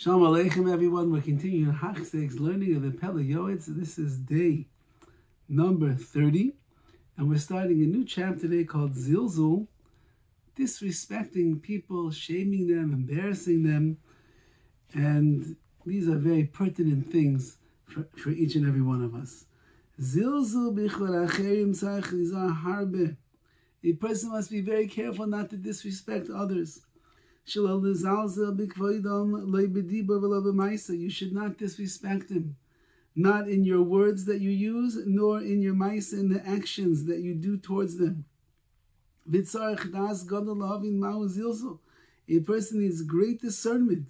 Shalom Aleichem, everyone. We're continuing Hachzeg's learning of the Pele Yoetz. This is day number 30, and we're starting a new chapter today called Zilzul, disrespecting people, shaming them, embarrassing them, and these are very pertinent things for each and every one of us. Zilzul bichor acherim tzarich lizar harbe. A person must be very careful not to disrespect others. You should not disrespect him, not in your words that you use, nor in your maisa, in the actions that you do towards them. A person needs great discernment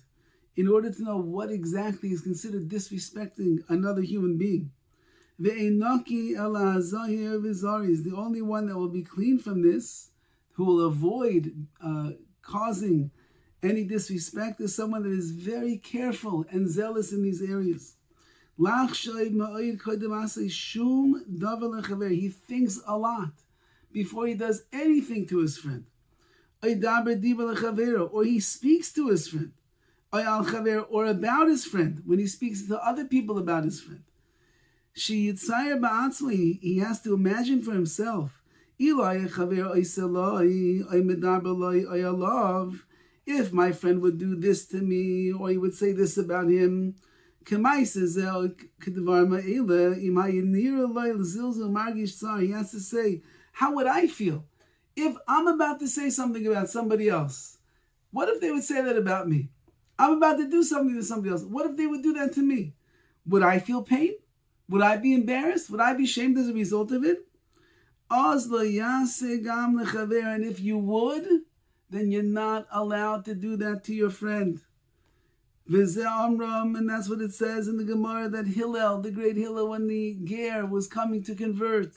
in order to know what exactly is considered disrespecting another human being. The only one that will be clean from this, who will avoid causing any disrespect, is someone that is very careful and zealous in these areas. He thinks a lot before he does anything to his friend. Or he speaks to his friend. Or about his friend, when he speaks to other people about his friend. He has to imagine for himself. If my friend would do this to me, or he would say this about him, he has to say, how would I feel if I'm about to say something about somebody else? What if they would say that about me? I'm about to do something to somebody else. What if they would do that to me? Would I feel pain? Would I be embarrassed? Would I be shamed as a result of it? And if you would, then you're not allowed to do that to your friend. And that's what it says in the Gemara, that Hillel, the great Hillel, when the Ger was coming to convert,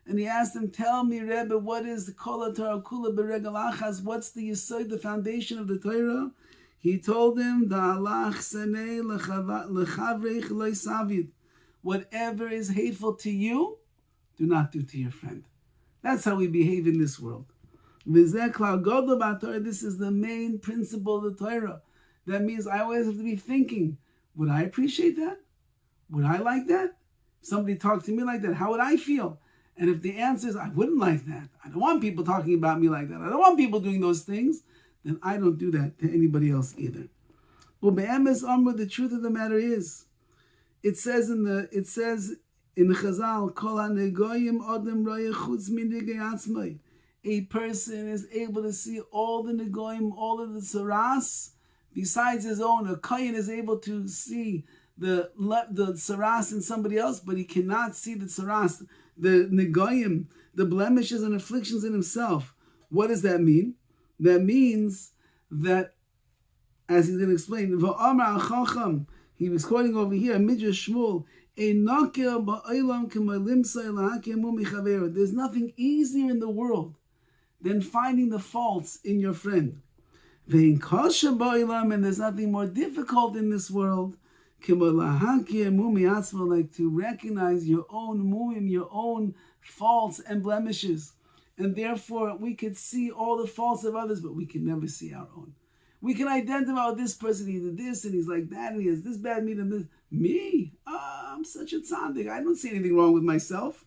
and he asked him, tell me, Rebbe, what is the Kol Torah Kula B'Regel Achas? What's the Yesod, the foundation of the Torah? He told him, whatever is hateful to you, do not do to your friend. That's how we behave in this world. This is the main principle of the Torah. That means I always have to be thinking, would I appreciate that? Would I like that? If somebody talked to me like that, how would I feel? And if the answer is, I wouldn't like that, I don't want people talking about me like that, I don't want people doing those things, then I don't do that to anybody else either. Well, the truth of the matter is, it says in the Chazal, Kol hanegoyim odem roye chutz min negei atzmai. A person is able to see all the negoyim, all of the saras, besides his own. A kohen is able to see the saras in somebody else, but he cannot see the saras, the negoyim, the blemishes and afflictions in himself. What does that mean? That means that, as he's going to explain, V'amar al-Chacham, he was quoting over here, Midrash Shmuel, there's nothing easier in the world than finding the faults in your friend. And there's nothing more difficult in this world, like to recognize your own mu'im, your own faults and blemishes. And therefore, we could see all the faults of others, but we can never see our own. We can identify with this person, he did this, and he's like that, and he has this bad meat and this. Me? I'm such a tzaddik. I don't see anything wrong with myself.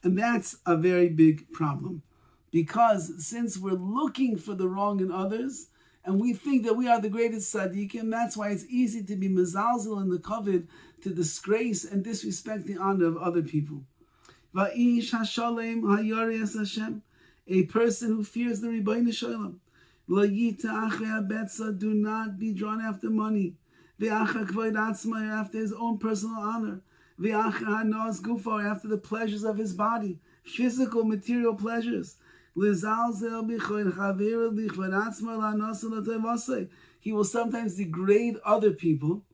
And that's a very big problem. Because since we're looking for the wrong in others, and we think that we are the greatest tzaddikim, that's why it's easy to be mezalzel in the kavod, to disgrace and disrespect the honor of other people. Va'ish hashalem hayarias Hashem, a person who fears the Ribbono Shel Olam. Do not be drawn after money. After his own personal honor. After the pleasures of his body. Physical, material pleasures. He will sometimes degrade other people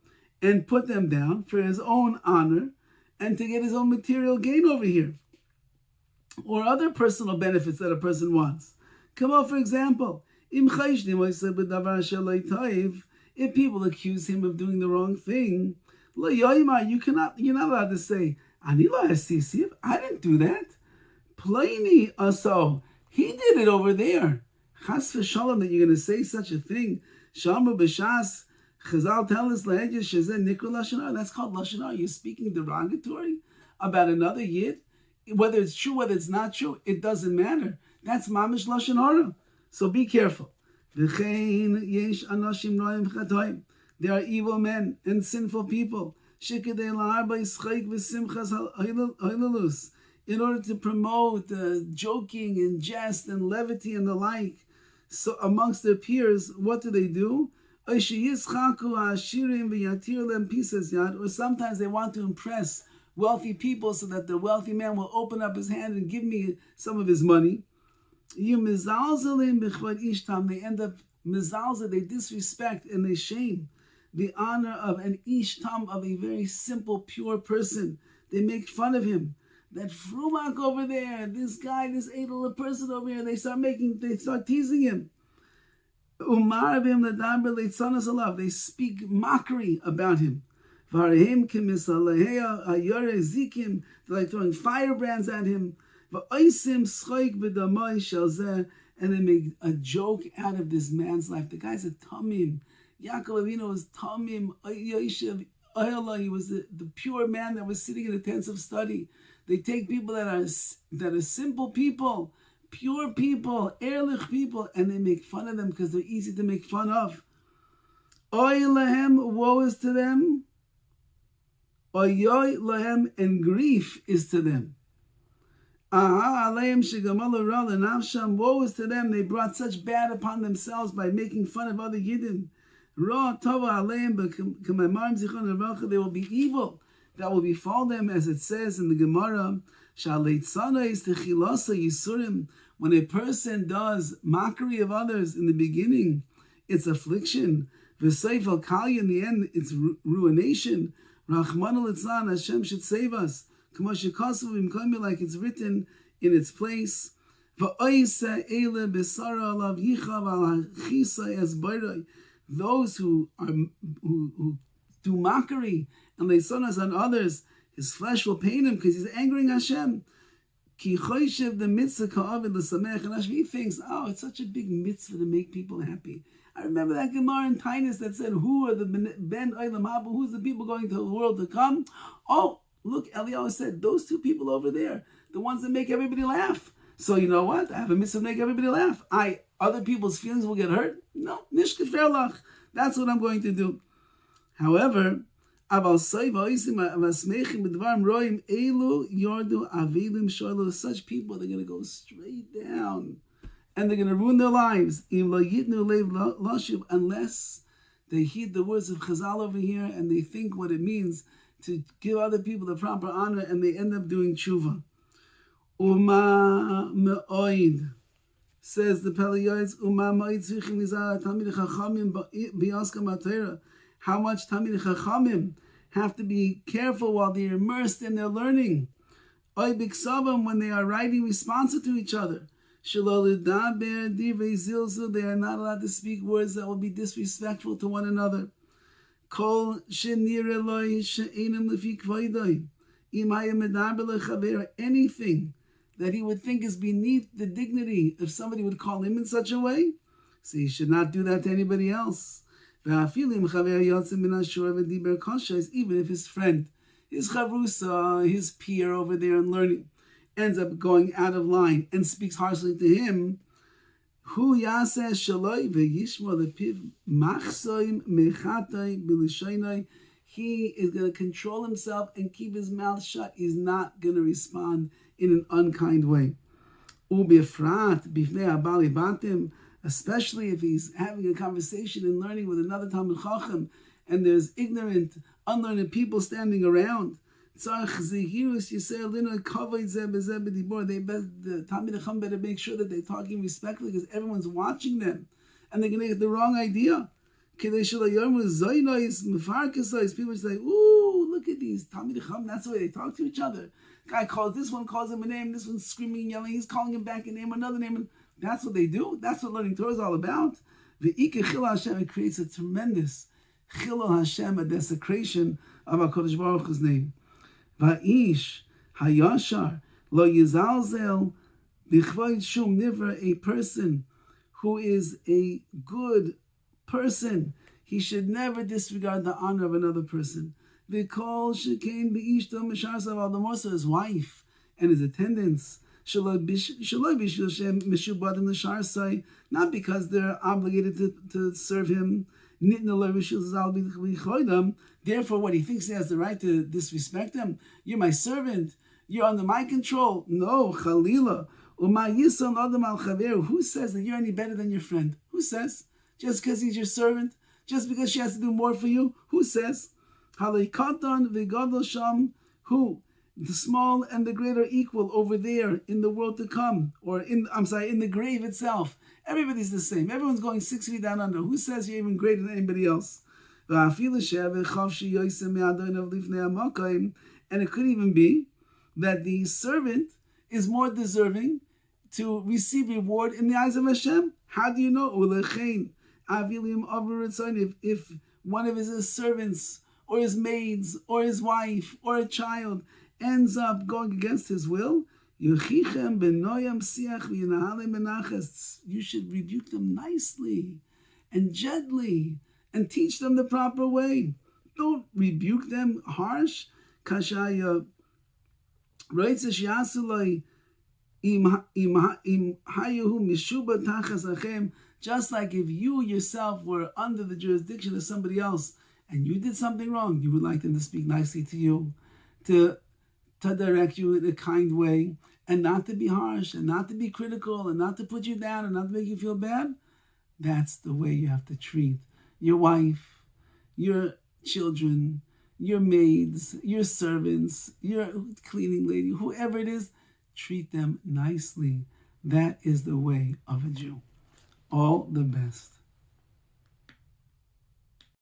and put them down for his own honor and to get his own material gain over here. Or other personal benefits that a person wants. Come on, for example, if people accuse him of doing the wrong thing, you're not allowed to say, I didn't do that. Plaini aso. He did it over there. Chas v'shalom, that you're going to say such a thing. Shamu b'shas Chazal tell us that's called lashon hara. You're speaking derogatory about another yid, whether it's true, whether it's not true, it doesn't matter. That's mamish lashon hara. So be careful. There are evil men and sinful people in order to promote joking and jest and levity and the like. So amongst their peers, what do? Or sometimes they want to impress wealthy people so that the wealthy man will open up his hand and give me some of his money. They end up mizalza, they disrespect and they shame the honor of an ish tam, of a very simple, pure person. They make fun of him. That frumak over there, this guy, this edel person over here, they start teasing him. They speak mockery about him. They're like throwing firebrands at him. And they make a joke out of this man's life. The guy's a tamim. Yaakov Avinu was tamim. He was the pure man that was sitting in the tents of study. They take people that are simple people, pure people, ehrlich people, and they make fun of them because they're easy to make fun of. Oy lahem, woe is to them. Oyoy lahem, and grief is to them. Aha, aleim shegamalu ra lenafsham, woe is to them. They brought such bad upon themselves by making fun of other yidden. Ra tova aleim, but k'maimarim zichron levacha, they will be evil. That will befall them, as it says in the Gemara, when a person does mockery of others in the beginning, it's affliction. In the end, it's ruination. Hashem should save us. Like it's written in its place. Those who do mockery and lay sonas on others, his flesh will pain him because he's angering Hashem. He thinks, it's such a big mitzvah to make people happy. I remember that Gemara in Tainus that said, who are the Ben Olam Haba, who's the people going to the world to come? Oh, look, Eliyahu said, those two people over there, the ones that make everybody laugh. So you know what? I have a mitzvah to make everybody laugh. Other people's feelings will get hurt? No, nishkeferlach. That's what I'm going to do. However, such people, they're going to go straight down and they're going to ruin their lives unless they heed the words of Chazal over here and they think what it means to give other people the proper honor, and they end up doing tshuva. Uma me'oid, says the Pele Yoetz, Uma me'oid tzrichim nizar Talmidei Chachamim b'yaska ma'Torah. How much Talmidei Chachamim have to be careful while they're immersed in their learning. Oy b'ksavam, when they are writing responsive to each other. Shelo l'daber divrei zilzul, they are not allowed to speak words that will be disrespectful to one another. Kol shenir eloi she'enim lefi kvoidoi. Im hayem medaber lechaver, anything that he would think is beneath the dignity if somebody would call him in such a way, so he should not do that to anybody else. Even if his friend, his chavrusa, his peer over there in learning, ends up going out of line and speaks harshly to him, he is going to control himself and keep his mouth shut. He's not going to respond in an unkind way. Especially if he's having a conversation and learning with another Talmid Chacham, and there's ignorant, unlearned people standing around. The Talmid Chacham better make sure that they're talking respectfully because everyone's watching them, and they're going to get the wrong idea. People say, ooh, look at these Talmid Chacham, that's the way they talk to each other. This one calls him a name, this one's screaming and yelling, he's calling him back a name, another name, and that's what they do. That's what learning Torah is all about. The Ike Chilul Hashem, it creates a tremendous Chilul Hashem, a desecration of HaKadosh Baruch Hu's name. Va'ish hayashar lo yizalzel b'chvoid shum nivra, a person who is a good person, He should never disregard the honor of another person. All the more so his wife and his attendants. Not because they're obligated to serve him. Therefore, what he thinks he has the right to disrespect them. You're my servant. You're under my control. No, Khalila. Who says that you're any better than your friend? Who says? Just because he's your servant? Just because she has to do more for you? Who says? Who? The small and the great are equal over there in the world to come. Or in the grave itself. Everybody's the same. Everyone's going 6 feet down under. Who says you're even greater than anybody else? And it could even be that the servant is more deserving to receive reward in the eyes of Hashem. How do you know? If one of his servants or his maids or his wife or a child ends up going against his will, you should rebuke them nicely and gently and teach them the proper way. Don't rebuke them harsh. Just like if you yourself were under the jurisdiction of somebody else and you did something wrong, you would like them to speak nicely to you, to direct you in a kind way, and not to be harsh, and not to be critical, and not to put you down, and not to make you feel bad. That's the way you have to treat your wife, your children, your maids, your servants, your cleaning lady, whoever it is. Treat them nicely. That is the way of a Jew. All the best.